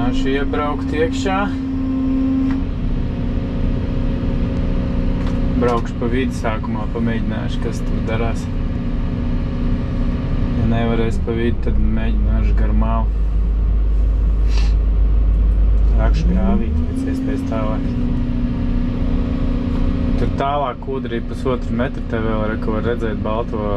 Mēģināšu iebraukt iekšā. Braukšu pa vidu sākumā, pamēģināšu, kas tur darās. Ja nevarēs pa vidu, tad mēģināšu gar malu. Rakšu pie āvīti, pēc iespējas tālāk. Tur tālāk kūdrī 1,5 metru, te vēl var redzēt balto,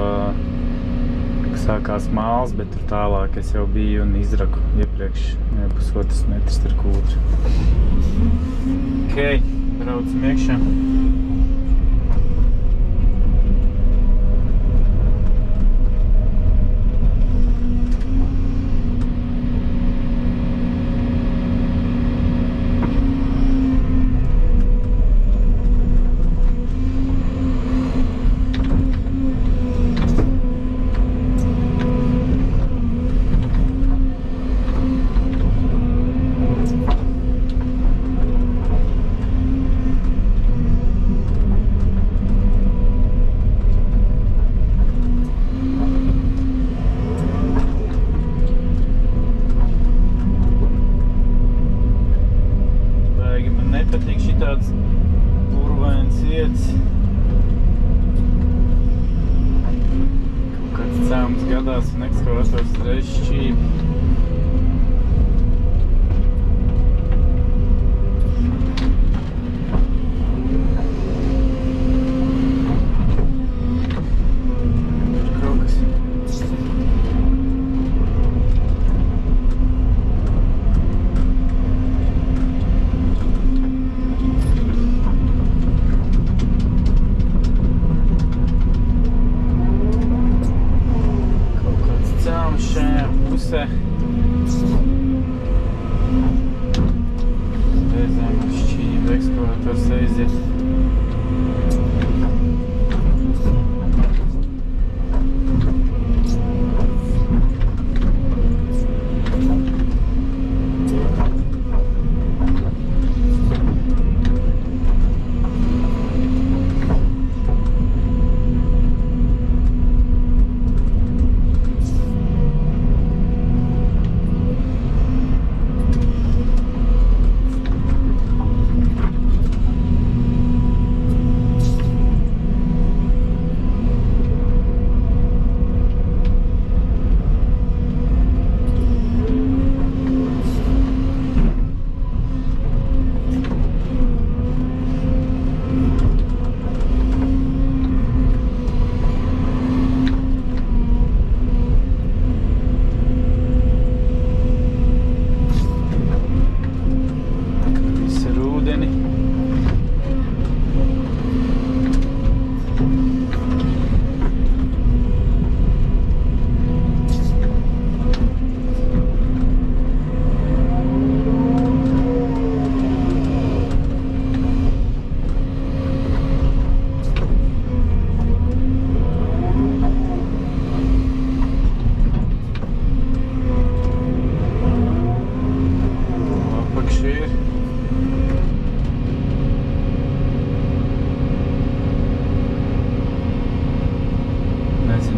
ka sākās māls, bet tur tālāk es jau biju un izraku iepriekš 1,5 metrs ar kūdri. Ok, braucam iekšā. Nepatīk šitāds purvains vietas. Kaut kāds cēmums gadās un ekskavators reiz šķīp. Reizēm ar šķību ekskavators aiziet.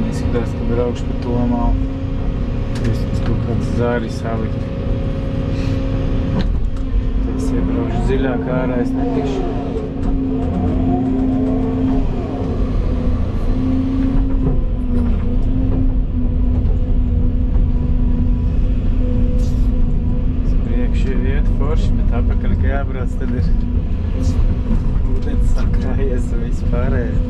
Izskatās, ka braukšu pa to malu. Vismaz kaut kāds zāri salikt. Tad es iebraukšu dziļāk ārā, es netikšu. Uz priekšu ir vieta forši, bet apakaļ, ka jābrauc, tad ir ūdens sakrājies un viss pārējais.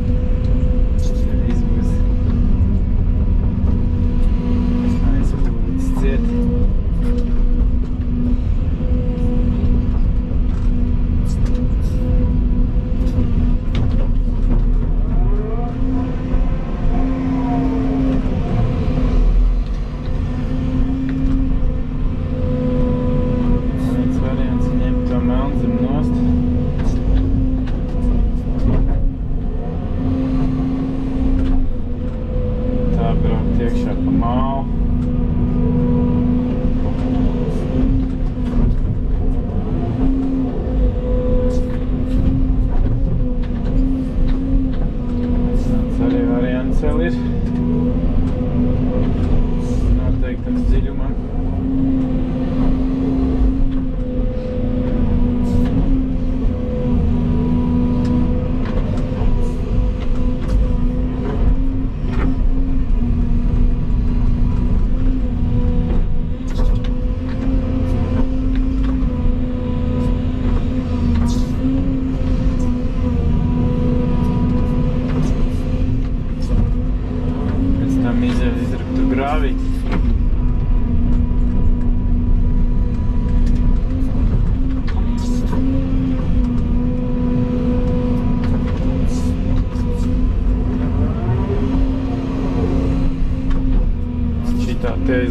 Iekšā pa mālu.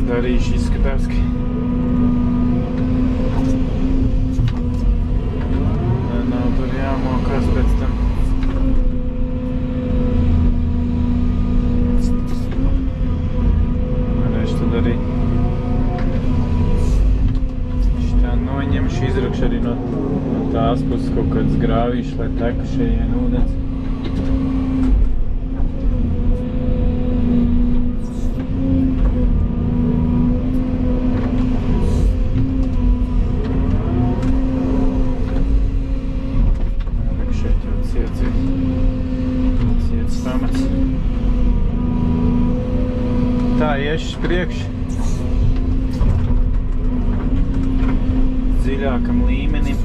darīšu, izskatās, ka nav tur jāmokās pēc tam. Varēšu tad arī šitā noņemšu, izrakšu arī no tās puses kaut kādas grāvīšas, lai teku šajien ūdens. Tā, iešu priekš dziļākam līmenim.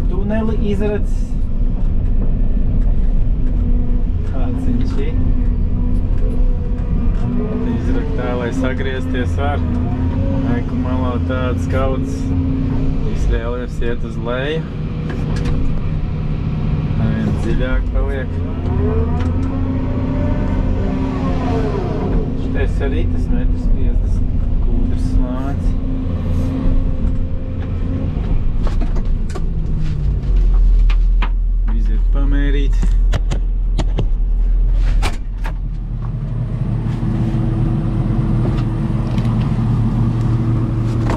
Tuneli izracis. Tāds viņš ir. Izrak tā, lai sagriezties var. Aiku malā tāds kauds. Viss reliefs iet uz leju. Vien dziļāk paliek. Šitais arī tas 1,50 m kūdras slānis. Pamērīt.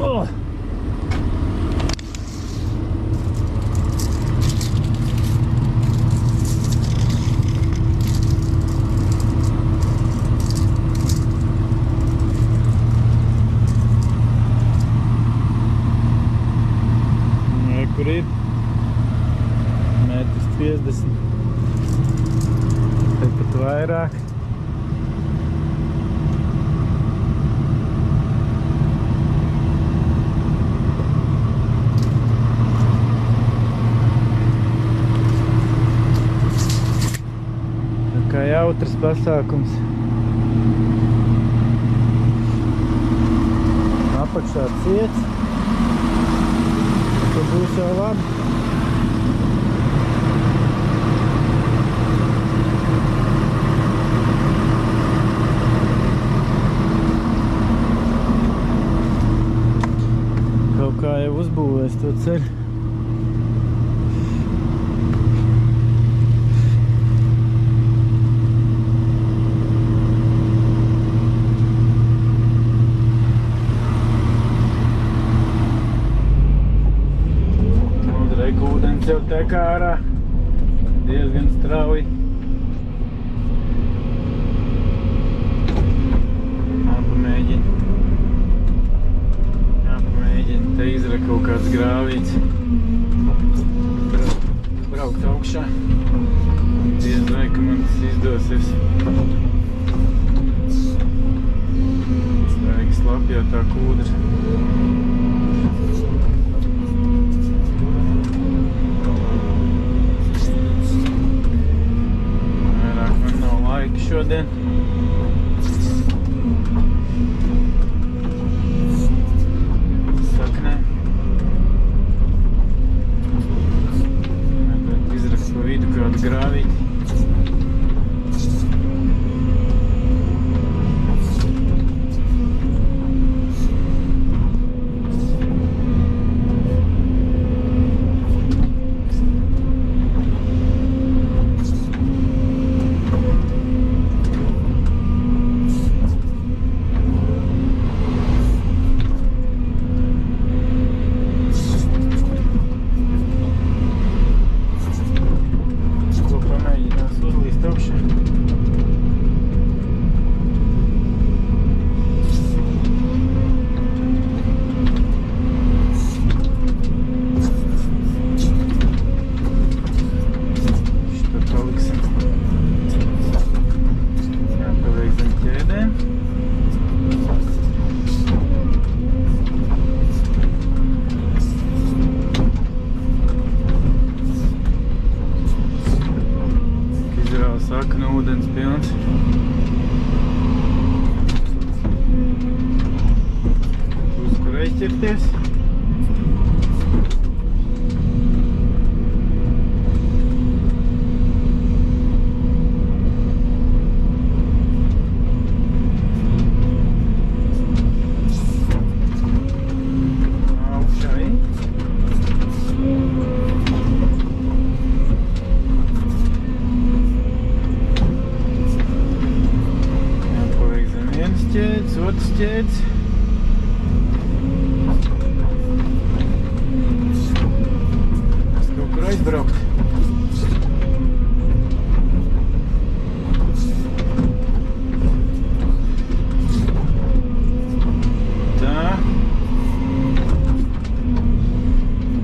Oh! Nē, kur ir? 1,50 m. Tad pat vairāk. Tā kā jautrs pasākums. Apakšā ciets. Tad būs jau labi. Kā jau uzbūvēs to ceļu. Reku ūdens jau tek ārā diezgan strauji. Te izrak kaut kāds grāvīts. Braukt augšā. Diez vai, ka man tas izdosies. Vajag slapjā tā kūdra. Vairāk man nav laika šodien. Grāvīt. ūdens pilns. Uz kur aizķerties. Otrs ķēdes. Es kaut kur aizbraukt. Tā.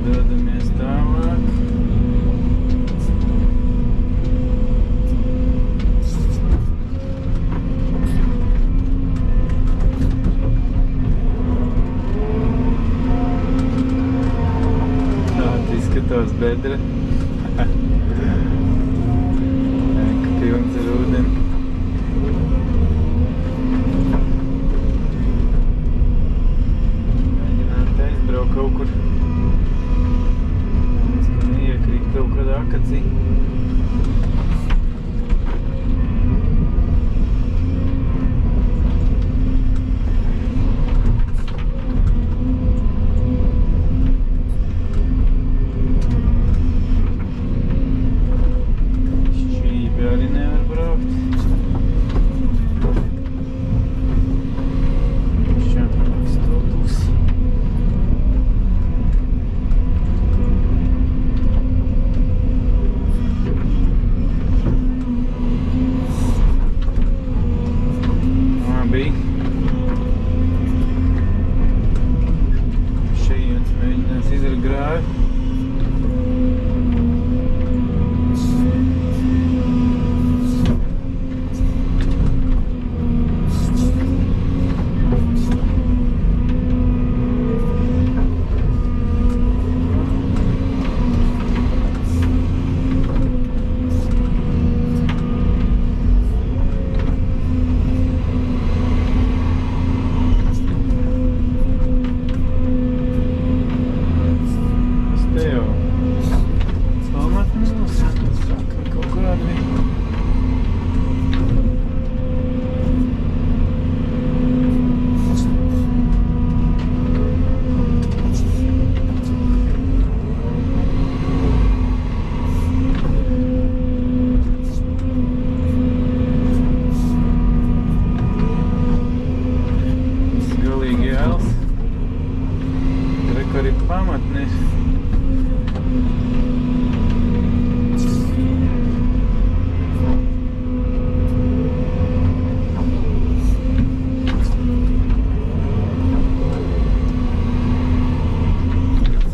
Dodamies tālāk. Izskatās bedre. Eka pilns ar ūdeni. Mēģināt aizbraukt kaut kur. Es ka neiekrīt kaut kādā akacī. Arī nevar braukt. Šāpēc to pusi. Labi. Šeit mēģinās izrakt grāvi. Arī pamatnis.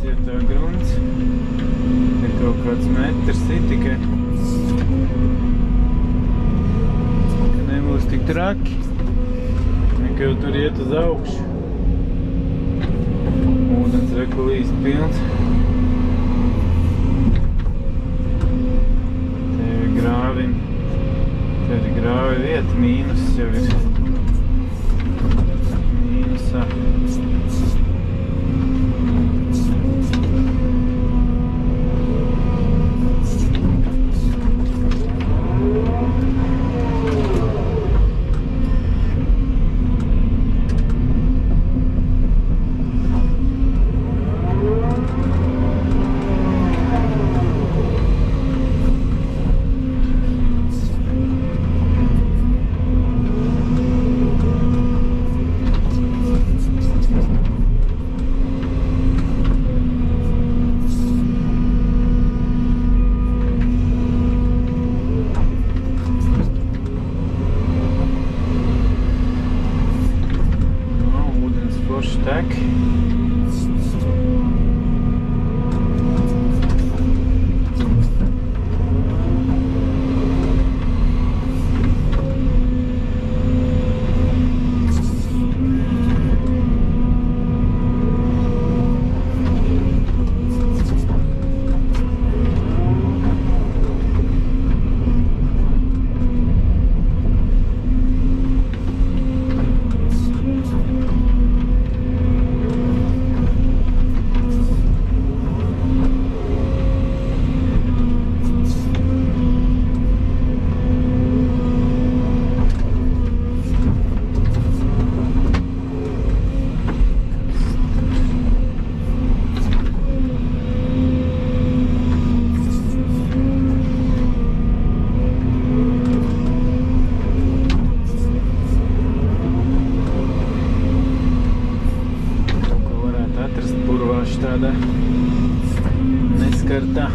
Cietā grunts. Ir kaut kāds metrs tikai. Ka nebūs tik traki. Ka jau tur iet uz augšu. Ūdens rekulīs pilns. Te ir grāvim. Te ir grāvi vieta, mīnus jau ir. Mīnusā. tādā neskartā.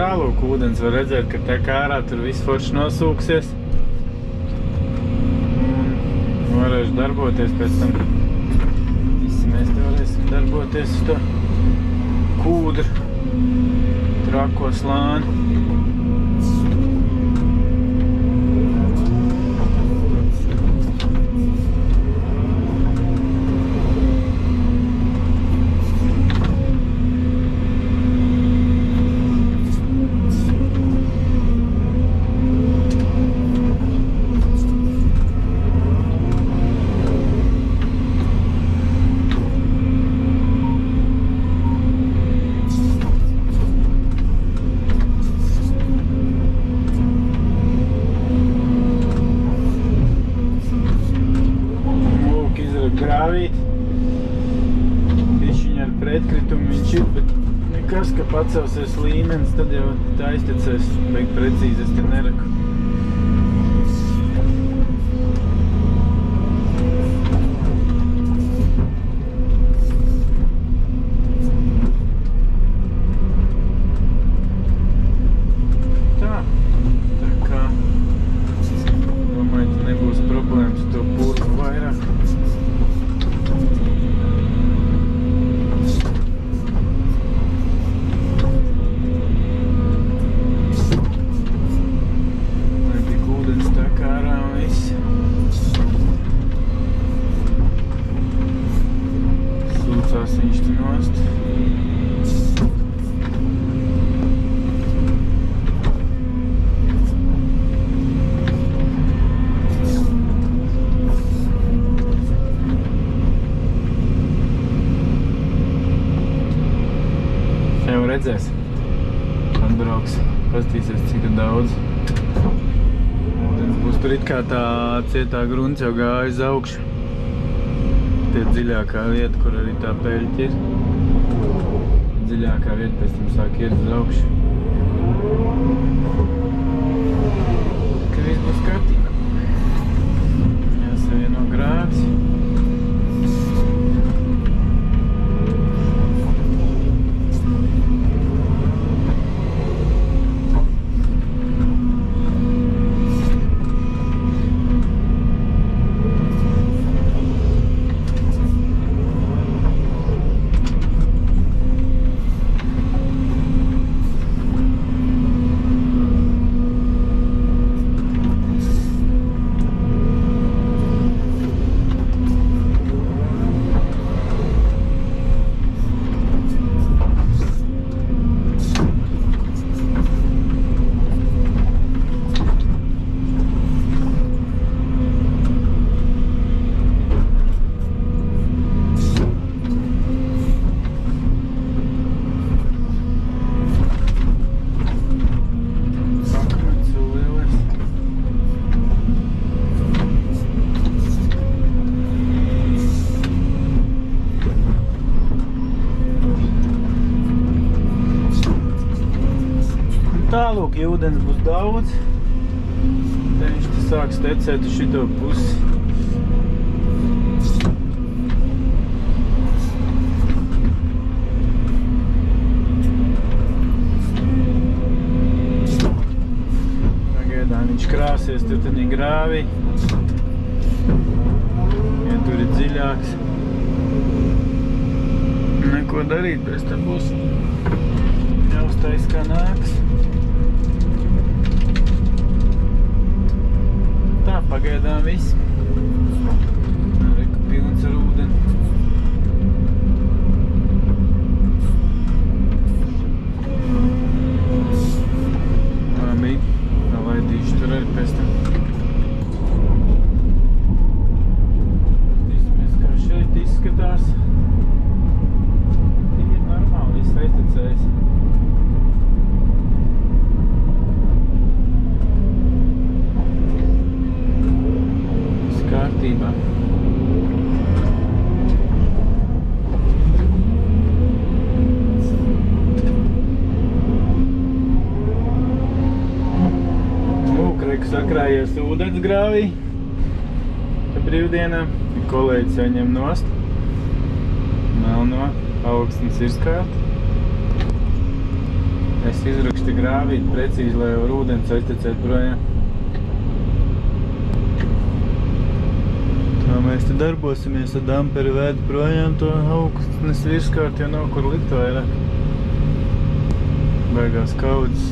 Tālūk ūdens var redzēt, ka tek ārā tur viss forši nosūksies. Un varēšu darboties pēc tam. Visi mēs te varēsim darboties uz to kūdru, trako slāni. Grāvīt. Bišķiņ ar pretkritumu viņš ir, bet nekas, ka pacelsies līmenis, tad jau tā aiztecēs. Beig precīzi es te neraku. Tā kā domāju, ka nebūs problēmas to purvu vairāk. Sūcās viņš te nost. Jau redzēs. Atbrauks, pastīsies, cik ir daudz. Ūdens būs tur it kā tā cietā grunts jau gāja uz augšu. Tie dziļākā vieta, kur arī tā peļķa ir. Dziļākā vieta pēc tam sāk iet uz augšu. Ka viss būs kārtībā. Jāsavieno grāvis. Lūk, ja ūdens būs daudz, tad viņš te sāks tecēt uz šito pusi. Pagaidām viņš krāsies tur tādā grāvī. Ja tur ir dziļāks. Neko darīt, pēc tam būs jāuztais kā nāks. Tā, pagaidām viss. Reku pilns ar ūdeni. Labi, laidīšu tur arī pēc tam. Tīsimies, kā šeit izskatās. Ir normāli, viss aiztecējis. Kārtībā. Lūk, reku sakrājies ūdens grāvī. Pa brīvdienām. Kolēģis jau ņem nost. Melno augstnes ir skārta. Es izrakstu grāvīt precīzi, lai var ūdens aiztecēt projām. Mēs te darbosimies ar damperi vēdu projām, to augstnes virskārt jau nav kur likt vairāk. Baigās kaudzes.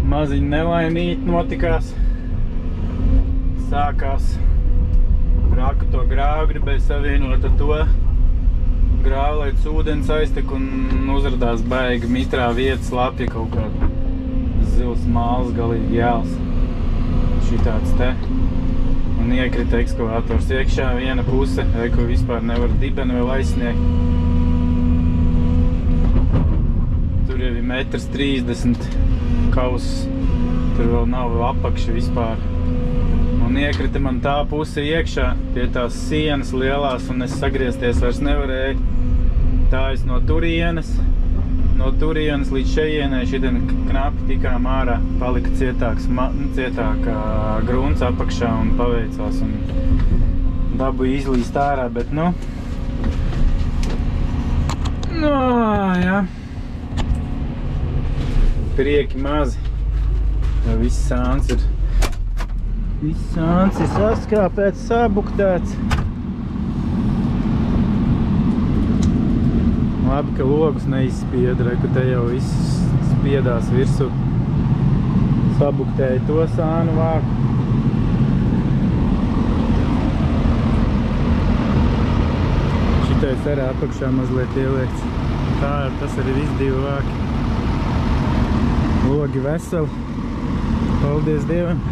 Maziņa nelaimīte notikās. Sākās raku to grāvu, gribēja savienot ar to grāvu, lai ūdens aiztek un uzradās baigi mitrā vietas lapja kaut kāda zils māls, galīgi jēls. Šitāds te. Un iekrita ekskavators iekšā viena puse, ko vispār nevar dibeni vēl aizsniegt. Tur jau ir 1,30 m kaus, tur vēl nav apakša vispār. Un iekrita man tā puse iekšā pie tās sienas lielās, un es sagriezties vairs nevarēju. Tā es no turienes līdz šejienai šitien knapi tikām ārā, palika cietāk grunts apakšā un paveicās un dabu izlīst ārā, bet jā. Prieki mazi, jo viss sāns ir saskāpēts, sabuktēts. Labi, ka logus neizspieda, ka te jau viss spiedās virsū. Sabuktēja to sānu vāku. Šitais arī apakšā mazliet ieliekts. Tā, tas arī viss 2 vāki. Logi veseli. Paldies Dievam!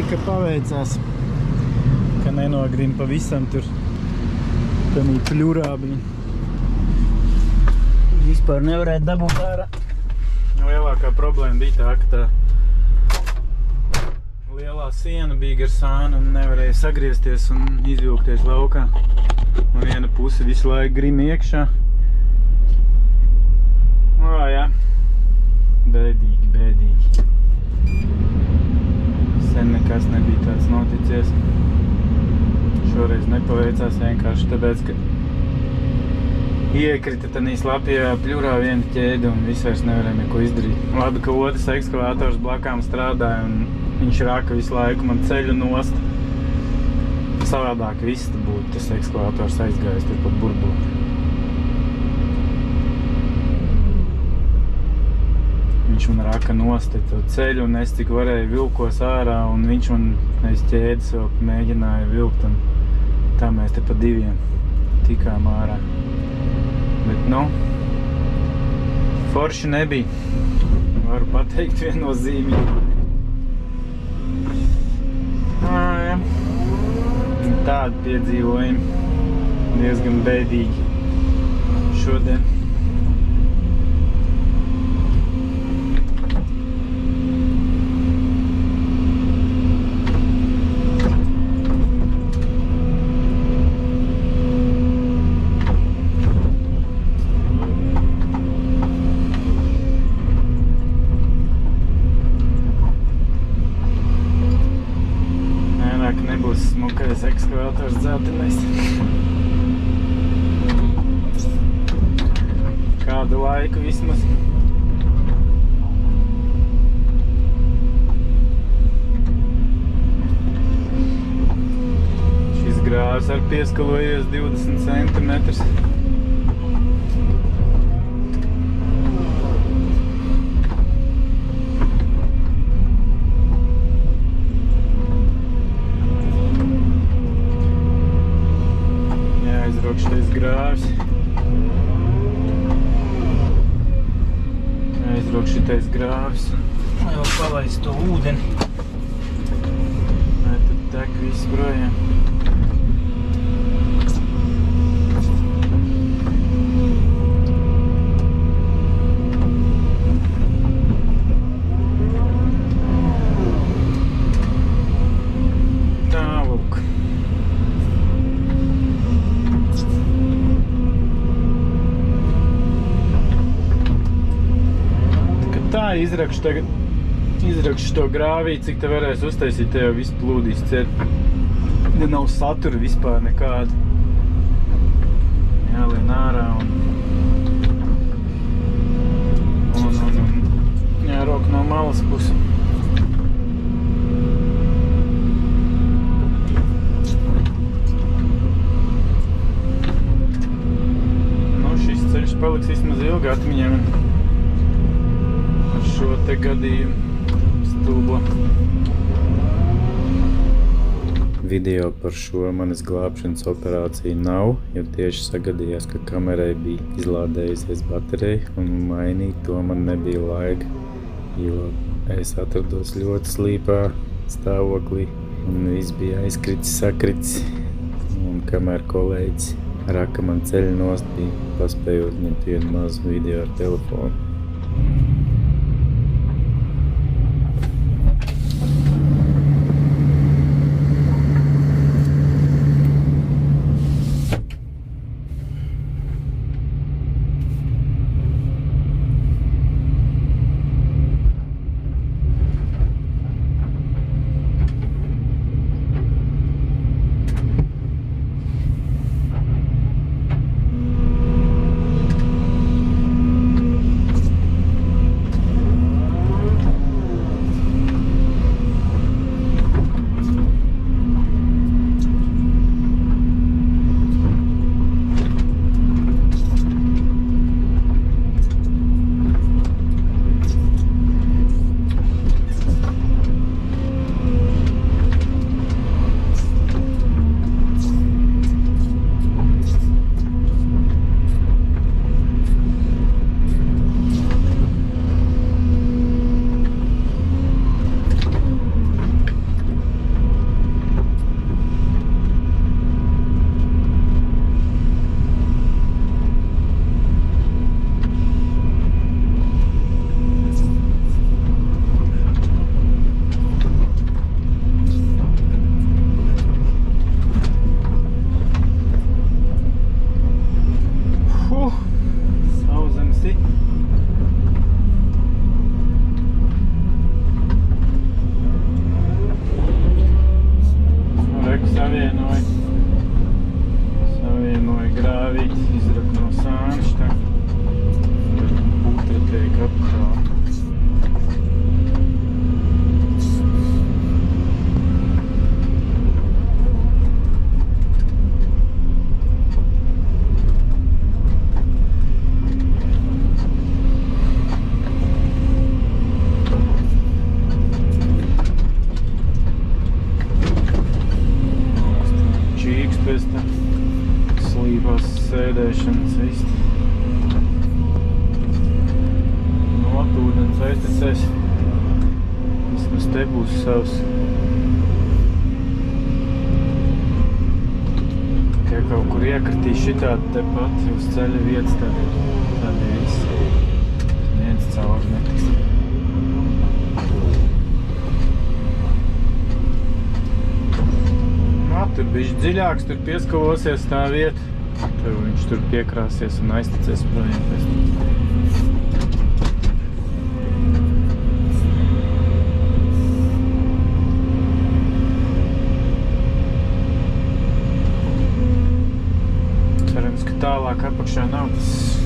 Ka paveicās, ka nenogrina pavisam tur tanī pļurābiņu. Vispār nevarētu dabūt ārā. Lielākā problēma bija tā, ka tā lielā siena bija gar sānu un nevarēja sagriezties un izvilkties laukā. Un viena puse visu laiku grima iekšā. Jā, bēdīgi. Sen nekas nebija tāds noticies. Šoreiz nepaveicās vienkārši tāpēc, ka iekrita tanī slapjā pļurā viena ķēde un viss vairs nevarēja neko izdarīt. Labi, ka otrs ekskavators blakām strādāja un viņš rāka visu laiku man ceļu nost. Savādāk viss būtu tas ekskavators aizgājis tur pat burbuli. Viņš man raka nosti to ceļu un es cik varēju vilkos ārā un viņš man aiz ķēdes vēl mēģināja vilkt un tā mēs te pa 2 tikām ārā. Bet forši nebija. Varu pateikt viennozīmīgi. Jā. Tādi piedzīvojumi diezgan bēdīgi šodien. Smukais ekskavators dzeltenais. Kādu laiku vismaz. Šis grāvs ar pieskalojies 20 centimetrus. Šitais grāvs. Aizrok šitais grāvs un vēl palaist to ūdeni. Vai tad tek viss projām. Izrakšu to grāvī, cik te varēs uztaisīt, te jau viss plūdīs ciet. Ja nav satura vispār nekāda. Jālien ārā un jārok no malas pusi. Šis ceļš paliks vismaz ilgi atmiņā šo te gadījumu stulbo. Video par šo manas glābšanas operāciju nav, jo tieši sagadījās, ka kamerai bija izlādējusies baterija un mainīt to man nebija laika, jo es atrados ļoti slīpā stāvoklī un viss bija aizkritis, sakritis. Un kamēr kolēģis raka man ceļu nost, bija paspējot ņemt vienu mazu video ar telefonu. savs. Ja kaut kur iekritīs šitādi tepat uz ceļa vietas, tad viss. Viens cauri netiks. Tur bišķi dziļāks, tur pieskavosies tā vieta. Tad viņš tur piekrāsies un aizticies projām pēc tam. Cerams, ka tālāk apakšā nav tas